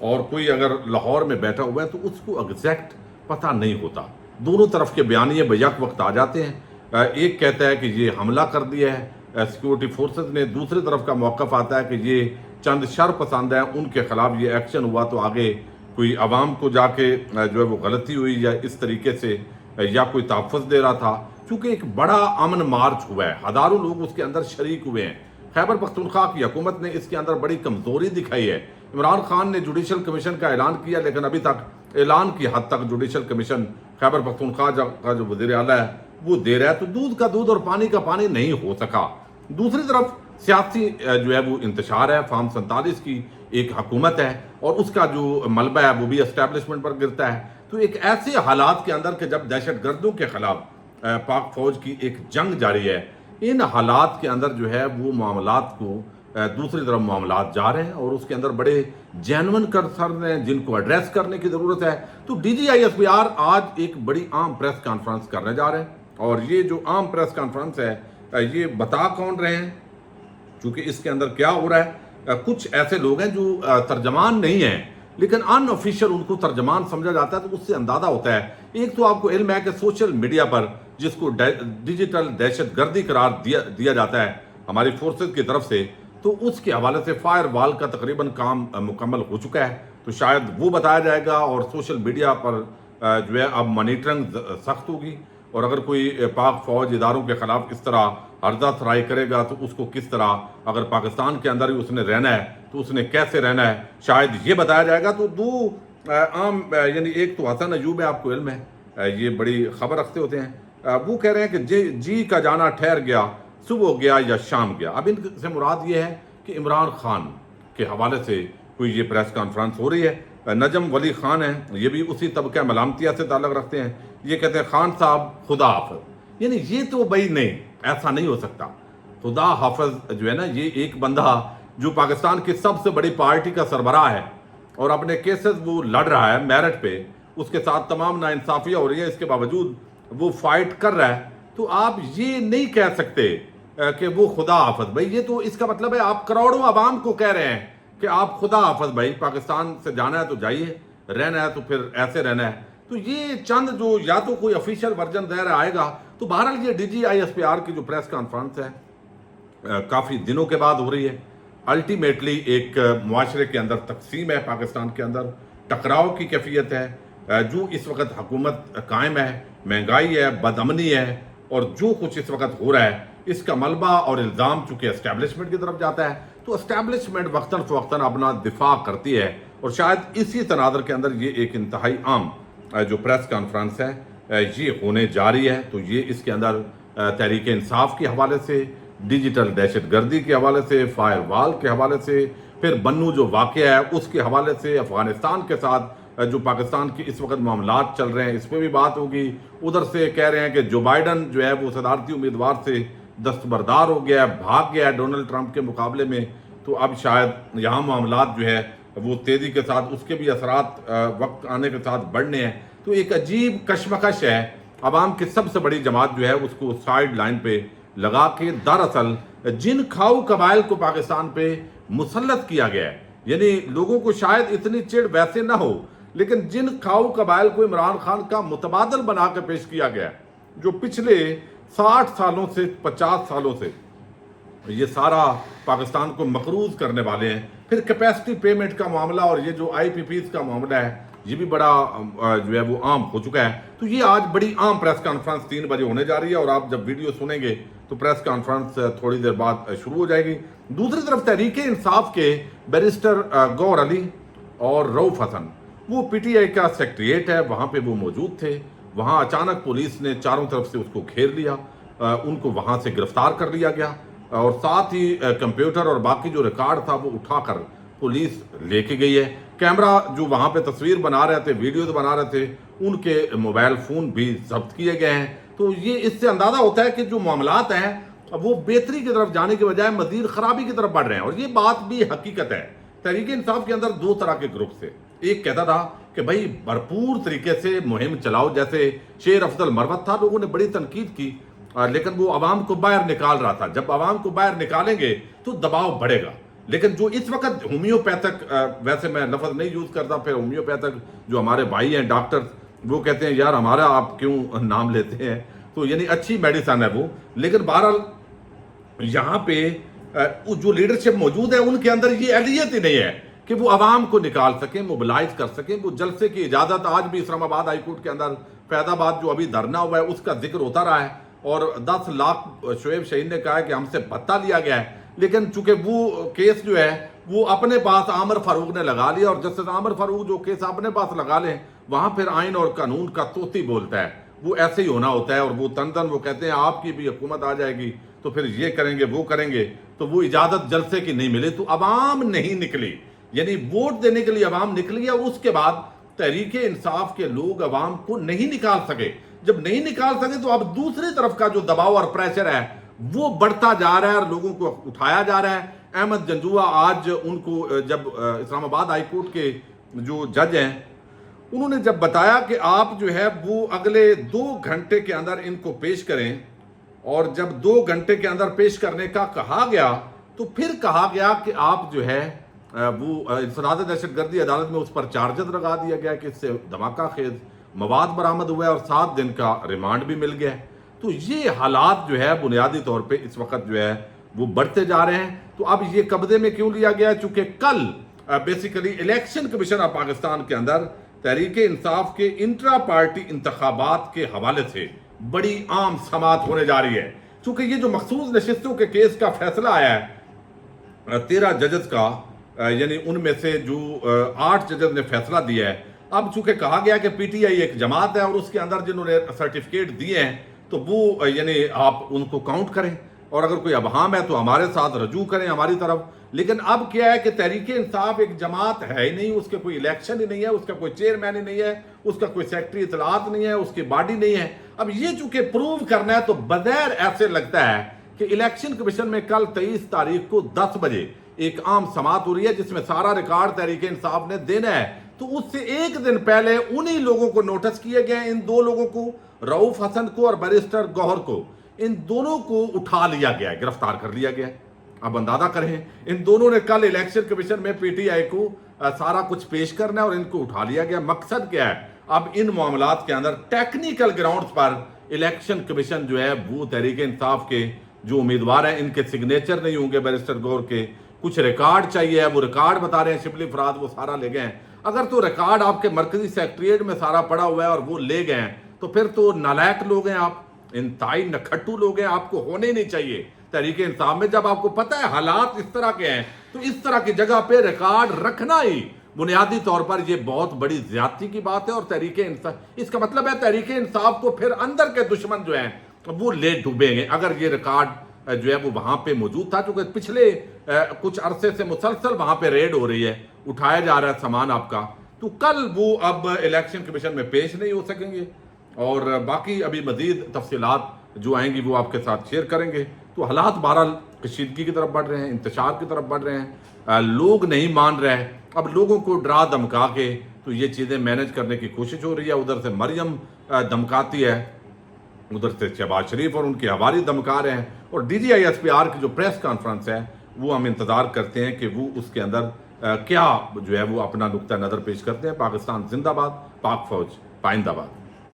اور کوئی اگر لاہور میں بیٹھا ہوا ہے تو اس کو ایگزیکٹ پتہ نہیں ہوتا. دونوں طرف کے بیانیے بیک وقت آ جاتے ہیں. ایک کہتا ہے کہ یہ حملہ کر دیا ہے سیکورٹی فورسز نے، دوسری طرف کا موقف آتا ہے کہ یہ چند شر پسند ہیں، ان کے خلاف یہ ایکشن ہوا تو آگے کوئی عوام کو جا کے جو ہے وہ غلطی ہوئی یا اس طریقے سے یا کوئی تحفظ دے رہا تھا. چونکہ ایک بڑا امن مارچ ہوا ہے، ہزاروں لوگ اس کے اندر شریک ہوئے ہیں. خیبر پختونخوا کی حکومت نے اس کے اندر بڑی کمزوری دکھائی ہے. عمران خان نے جوڈیشل کمیشن کا اعلان کیا، لیکن ابھی تک اعلان کی حد تک جوڈیشل کمیشن خیبر پختونخوا کا جو وزیر اعلیٰ ہے وہ دے رہا ہے، تو دودھ کا دودھ اور پانی کا پانی نہیں ہو سکا. دوسری طرف سیاسی جو ہے وہ انتشار ہے. فارم 47 کی ایک حکومت ہے اور اس کا جو ملبہ ہے وہ بھی اسٹیبلشمنٹ پر گرتا ہے. تو ایک ایسے حالات کے اندر کہ جب دہشت گردوں کے خلاف پاک فوج کی ایک جنگ جاری ہے، ان حالات کے اندر جو ہے وہ معاملات کو دوسری طرف معاملات جا رہے ہیں اور اس کے اندر بڑے جینون کنسرن ہیں جن کو ایڈریس کرنے کی ضرورت ہے. تو D G I S P R آج ایک بڑی عام پریس کانفرنس کرنے جا رہے ہیں اور یہ جو عام پریس کانفرنس ہے یہ بتا کون رہے ہیں، چونکہ اس کے اندر کیا ہو رہا ہے، کچھ ایسے لوگ ہیں جو ترجمان نہیں ہیں لیکن ان آفیشیل ان کو ترجمان سمجھا جاتا ہے. تو اس سے اندازہ ہوتا ہے، ایک تو آپ کو علم ہے کہ سوشل میڈیا پر جس کو ڈیجیٹل دہشت گردی قرار دیا جاتا ہے ہماری فورسز کی طرف سے، تو اس کے حوالے سے فائر وال کا تقریباً کام مکمل ہو چکا ہے. تو شاید وہ بتایا جائے گا اور سوشل میڈیا پر جو ہے اب مانیٹرنگ سخت ہوگی. اور اگر کوئی پاک فوج اداروں کے خلاف اس طرح عرضہ ترائی کرے گا تو اس کو کس طرح، اگر پاکستان کے اندر ہی اس نے رہنا ہے تو اس نے کیسے رہنا ہے، شاید یہ بتایا جائے گا. تو دو عام یعنی ایک تو حسن ایوب ہے، آپ کو علم ہے یہ بڑی خبر رکھتے ہوتے ہیں، وہ کہہ رہے ہیں کہ جی کا جانا ٹھہر گیا، صبح گیا یا شام گیا. اب ان سے مراد یہ ہے کہ عمران خان کے حوالے سے کوئی یہ پریس کانفرنس ہو رہی ہے. نجم ولی خان ہیں، یہ بھی اسی طبقہ ملامتیہ سے تعلق رکھتے ہیں. یہ کہتے ہیں خان صاحب خدا حافظ. یعنی یہ تو بھائی نہیں، ایسا نہیں ہو سکتا. خدا حافظ جو ہے نا، یہ ایک بندہ جو پاکستان کی سب سے بڑی پارٹی کا سربراہ ہے اور اپنے کیسز وہ لڑ رہا ہے میرٹ پہ، اس کے ساتھ تمام ناانصافیاں ہو رہی ہیں، اس کے باوجود وہ فائٹ کر رہا ہے. تو آپ یہ نہیں کہہ سکتے کہ وہ خدا حافظ. بھائی یہ تو اس کا مطلب ہے آپ کروڑوں عوام کو کہہ رہے ہیں کہ آپ خدا حافظ، بھائی پاکستان سے جانا ہے تو جائیے، رہنا ہے تو پھر ایسے رہنا ہے. تو یہ چند جو یا تو کوئی افیشیل ورژن ظاہر آئے گا. تو بہرحال یہ D G I S P R کی جو پریس کانفرنس ہے کافی دنوں کے بعد ہو رہی ہے. الٹیمیٹلی ایک معاشرے کے اندر تقسیم ہے، پاکستان کے اندر ٹکراؤ کی کیفیت ہے. جو اس وقت حکومت قائم ہے، مہنگائی ہے، بدامنی ہے اور جو کچھ اس وقت ہو رہا ہے اس کا ملبہ اور الزام چونکہ اسٹیبلشمنٹ کی طرف جاتا ہے. تو اسٹیبلشمنٹ وقتاً فوقتاً اپنا دفاع کرتی ہے اور شاید اسی تناظر کے اندر یہ ایک انتہائی عام جو پریس کانفرنس ہے یہ ہونے جا رہی ہے. تو یہ اس کے اندر تحریک انصاف کے حوالے سے، ڈیجیٹل دہشت گردی کے حوالے سے، فائر وال کے حوالے سے، پھر بنو جو واقعہ ہے اس کے حوالے سے، افغانستان کے ساتھ جو پاکستان کی اس وقت معاملات چل رہے ہیں اس پہ بھی بات ہوگی. ادھر سے کہہ رہے ہیں کہ جو بائیڈن جو ہے وہ صدارتی امیدوار سے دستبردار ہو گیا ہے، بھاگ گیا ہے ڈونلڈ ٹرمپ کے مقابلے میں. تو اب شاید یہاں معاملات جو ہے وہ تیزی کے ساتھ اس کے بھی اثرات وقت آنے کے ساتھ بڑھنے ہیں. تو ایک عجیب کشمکش ہے. عوام کی سب سے بڑی جماعت جو ہے اس کو سائیڈ لائن پہ لگا کے دراصل جن کھاؤ قبائل کو پاکستان پہ مسلط کیا گیا ہے، یعنی لوگوں کو شاید اتنی چڑ ویسے نہ ہو لیکن جن کھاؤ قبائل کو عمران خان کا متبادل بنا کے پیش کیا گیا ہے، جو پچھلے 60 سالوں سے 50 سالوں سے یہ سارا پاکستان کو مقروض کرنے والے ہیں. پھر کیپیسٹی پیمنٹ کا معاملہ اور یہ جو آئی پی پیز کا معاملہ ہے یہ بھی بڑا جو ہے وہ عام ہو چکا ہے. تو یہ آج بڑی عام پریس کانفرنس 3 بجے ہونے جا رہی ہے اور آپ جب ویڈیو سنیں گے تو پریس کانفرنس تھوڑی دیر بعد شروع ہو جائے گی. دوسری طرف تحریک انصاف کے بیرسٹر گور علی اور رؤف حسن، وہ پی ٹی آئی کا سیکریٹریٹ ہے، وہاں پہ وہ موجود تھے. وہاں اچانک پولیس نے چاروں طرف سے اس کو گھیر لیا، ان کو وہاں سے گرفتار کر لیا گیا اور ساتھ ہی کمپیوٹر اور باقی جو ریکارڈ تھا وہ اٹھا کر پولیس لے کے گئی ہے. کیمرہ جو وہاں پہ تصویر بنا رہے تھے، ویڈیوز بنا رہے تھے، ان کے موبائل فون بھی ضبط کیے گئے ہیں. تو یہ اس سے اندازہ ہوتا ہے کہ جو معاملات ہیں وہ بہتری کی طرف جانے کے بجائے مزید خرابی کی طرف بڑھ رہے ہیں. اور یہ بات بھی حقیقت ہے. تحریک انصاف کے اندر 2 طرح کے گروپ تھے. ایک کہتا تھا کہ بھائی بھرپور طریقے سے مہم چلاؤ، جیسے شیر افضل مروت تھا، لوگوں نے بڑی تنقید کی لیکن وہ عوام کو باہر نکال رہا تھا. جب عوام کو باہر نکالیں گے تو دباؤ بڑھے گا. لیکن جو اس وقت ہومیوپیتھک، ویسے میں لفظ نہیں یوز کرتا، پھر ہومیوپیتھک جو ہمارے بھائی ہیں ڈاکٹر، وہ کہتے ہیں یار ہمارا آپ کیوں نام لیتے ہیں، تو یعنی اچھی میڈیسن ہے وہ، لیکن بہرحال یہاں پہ جو لیڈرشپ موجود ہے ان کے اندر یہ اہلیت ہی نہیں ہے کہ وہ عوام کو نکال سکیں، موبلائز کر سکیں۔ وہ جلسے کی اجازت آج بھی اسلام آباد ہائی کورٹ کے اندر فیض آباد جو ابھی دھرنا ہوا ہے اس کا ذکر ہوتا رہا ہے، اور 10 لاکھ شعیب شہید نے کہا ہے کہ ہم سے بھتہ لیا گیا ہے، لیکن چونکہ وہ کیس جو ہے وہ اپنے پاس عامر فاروق نے لگا لیا، اور جسٹس عامر فاروق جو کیس اپنے پاس لگا لیں وہاں پھر آئین اور قانون کا طوطی بولتا ہے، وہ ایسے ہی ہونا ہوتا ہے، اور وہ تن وہ کہتے ہیں آپ کی بھی حکومت آ جائے گی تو پھر یہ کریں گے وہ کریں گے، تو وہ اجازت جلسے کی نہیں ملی تو عوام نہیں نکلی، یعنی ووٹ دینے کے لیے عوام نکلی ہے، اور اس کے بعد تحریک انصاف کے لوگ عوام کو نہیں نکال سکے۔ جب نہیں نکال سکے تو اب دوسری طرف کا جو دباؤ اور پریشر ہے وہ بڑھتا جا رہا ہے اور لوگوں کو اٹھایا جا رہا ہے۔ احمد جنجوعہ آج ان کو جب اسلام آباد ہائی کورٹ کے جو جج ہیں انہوں نے جب بتایا کہ آپ جو ہے وہ اگلے 2 گھنٹے کے اندر ان کو پیش کریں، اور جب 2 گھنٹے کے اندر پیش کرنے کا کہا گیا تو پھر کہا گیا کہ آپ جو ہے وہ انسداد دہشت گردی عدالت میں اس پر چارجز لگا دیا گیا کہ اس سے دھماکہ خیز مواد برآمد ہوا ہے، اور 7 دن کا ریمانڈ بھی مل گیا ہے۔ تو یہ حالات جو ہے بنیادی طور پہ اس وقت جو ہے وہ بڑھتے جا رہے ہیں۔ تو اب یہ قبضے میں کیوں لیا گیا ہے؟ چونکہ کل basically election commission of Pakistan کے اندر تحریک انصاف کے انٹرا پارٹی انتخابات کے حوالے سے بڑی عام سماعت ہونے جا رہی ہے، چونکہ یہ جو مخصوص نشستوں کے کیس کا فیصلہ آیا ہے 13 ججز کا، یعنی ان میں سے جو 8 ججز نے فیصلہ دیا ہے۔ اب چونکہ کہا گیا کہ پی ٹی آئی ایک جماعت ہے اور اس کے اندر جنہوں نے سرٹیفکیٹ دیے ہیں تو وہ یعنی آپ ان کو کاؤنٹ کریں، اور اگر کوئی ابہام ہے تو ہمارے ساتھ رجوع کریں ہماری طرف۔ لیکن اب کیا ہے کہ تحریک انصاف ایک جماعت ہے ہی نہیں، اس کے کوئی الیکشن ہی نہیں ہے، اس کا کوئی چیئرمین ہی نہیں ہے، اس کا کوئی سیکٹری اطلاعات نہیں ہے، اس کی باڈی نہیں ہے۔ اب یہ چونکہ پروو کرنا ہے تو بظاہر ایسے لگتا ہے کہ الیکشن کمیشن میں کل 23 تاریخ کو 10 بجے ایک عام سماعت ہو رہی ہے جس میں سارا ریکارڈ تحریک انصاف نے دینا ہے، تو اس سے ایک دن پہلے انہی لوگوں کو نوٹس کیے گئے ہیں، ان 2 لوگوں کو، رؤوف حسن کو اور بیرسٹر گوہر کو، ان دونوں کو اٹھا لیا گیا ہے، گرفتار کر لیا گیا ہے۔ اب اندازہ کریں ان دونوں نے کل الیکشن کمیشن میں پی ٹی آئی کو سارا کچھ پیش کرنا ہے اور ان کو اٹھا لیا گیا۔ مقصد کیا ہے؟ اب ان معاملات کے اندر ٹیکنیکل گراؤنڈز پر الیکشن کمیشن جو ہے وہ تحریک انصاف کے جو امیدوار ہیں ان کے سگنیچر نہیں ہوں گے، بیرسٹر گوہر کے کچھ ریکارڈ چاہیے ہے، وہ ریکارڈ بتا رہے ہیں شبلی فراد وہ سارا لے گئے ہیں۔ اگر تو ریکارڈ آپ کے مرکزی سیکٹریٹ میں سارا پڑا ہوا ہے اور وہ لے گئے ہیں تو پھر تو نالائق لوگ ہیں آپ، انتہائی نکھٹو لوگ ہیں، آپ کو ہونے نہیں چاہیے تحریک انصاف میں۔ جب آپ کو پتہ ہے حالات اس طرح کے ہیں تو اس طرح کی جگہ پہ ریکارڈ رکھنا ہی بنیادی طور پر یہ بہت بڑی زیادتی کی بات ہے، اور تحریک انصاف اس کا مطلب ہے تحریک انصاف کو پھر اندر کے دشمن جو ہیں وہ لے ڈوبیں گے اگر یہ ریکارڈ جو ہے وہ وہاں پہ موجود تھا، چونکہ پچھلے کچھ عرصے سے مسلسل وہاں پہ ریڈ ہو رہی ہے، اٹھایا جا رہا ہے سامان آپ کا، تو کل وہ اب الیکشن کمیشن میں پیش نہیں ہو سکیں گے، اور باقی ابھی مزید تفصیلات جو آئیں گی وہ آپ کے ساتھ شیئر کریں گے۔ تو حالات بہرحال کشیدگی کی طرف بڑھ رہے ہیں، انتشار کی طرف بڑھ رہے ہیں، لوگ نہیں مان رہے، اب لوگوں کو ڈرا دھمکا کے تو یہ چیزیں مینج کرنے کی کوشش ہو رہی ہے۔ ادھر سے مریم دھمکاتی ہے، ادھر سے شہباز شریف اور ان کے حوالی دھمکا رہے ہیں، اور D G I S P R کی جو پریس کانفرنس ہے وہ ہم انتظار کرتے ہیں کہ وہ اس کے اندر کیا جو ہے وہ اپنا نقطہ نظر پیش کرتے ہیں۔ پاکستان زندہ باد، پاک فوج پائندہ باد۔